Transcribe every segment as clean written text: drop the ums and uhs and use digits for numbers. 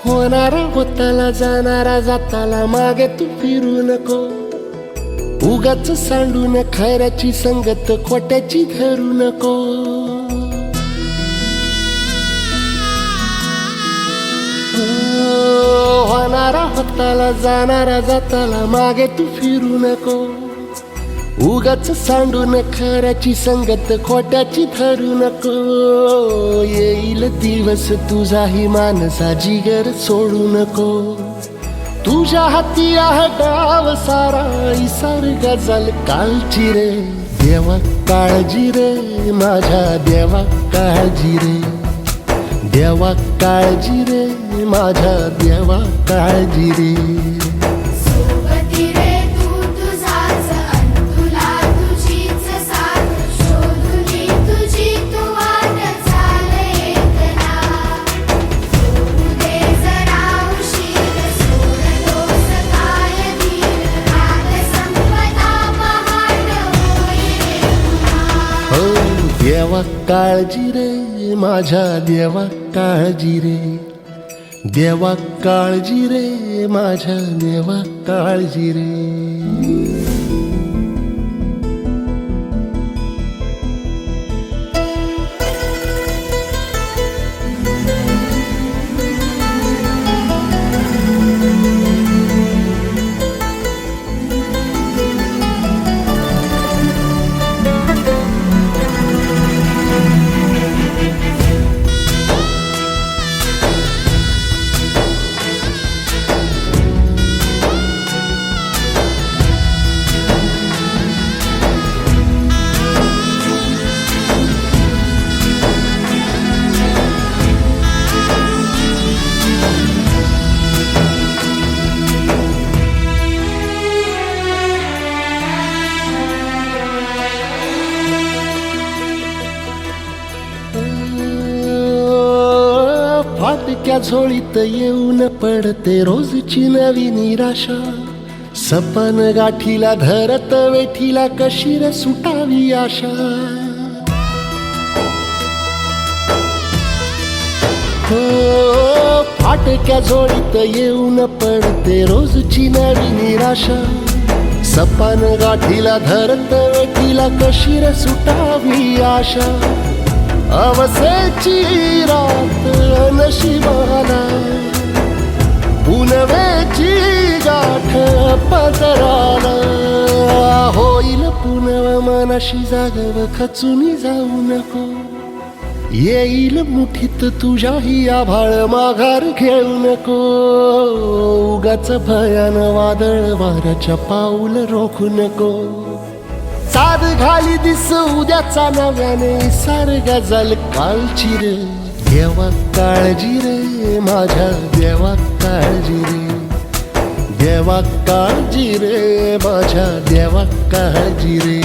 होणारा होताला जाणारा जाताला मागे तू फिरू नको. उगाच सांडून खऱ्याची संगत खोट्याची धरू नको. होणारा होताला जाणारा जाताला मागे तू फिरू नको. उगाच सांडून खऱ्याची संगत खोट्याची धरू नको. येईल दिवस तुझाही मानसा जिगर सोडू नको. तुझ्या हाती आहे गाव सारा इसार गजल कालची रे. देवा काळजी रे माझ्या देवा काळजी रे. देवा काळजी रे माझ्या देवा काळजी रे. देवा काळजी रे माझ्या देवा काळजी रे. देवा काळजी रे माझ्या देवा काळजी रे. फाटक्या झोळीत येऊन पडते रोजची नवी निराशा. सपन गाठीला धरत वेठीला कशी रे सुटावी आशा. हो फाटक्या झोळीत येऊन पडते रोजची नवी निराशा. सपन गाठीला धरत वेठीला कशी रे सुटावी आशा. अवसेची रात नशिबाला पुनवेची गाठ पदराला. होईल पुनव मनाशी जागव खचून जाऊ नको. येईल मुठीत तुझ्याही आभाळ माघार घेऊ नको. उगाच भयान वादळ वाऱ्याच्या पाऊल रोखू नको. साध घाली दिस उद्याचा नव्याने सार गजल कालची रे. देवा काळजी रे माझ्या देवा काळजी रे. देवा काळजी रे माझ्या देवा काळजी रे.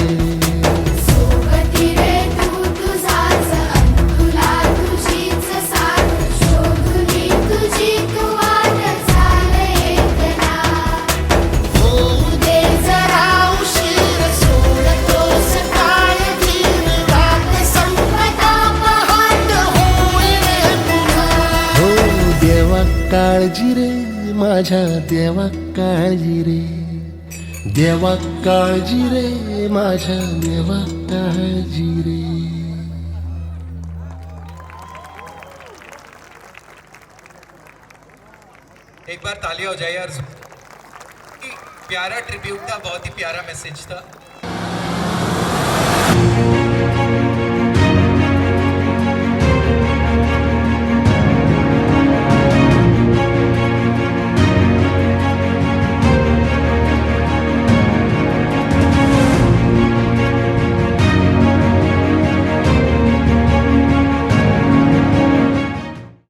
काळजी रे माझ्या देवा काळजी रे. देवा काळजी रे माझ्या देवा काळजी रे. एक बार तालियां हो जाए यार. प्यारा ट्रिब्यूट था, बहुत ही प्यारा मैसेज था.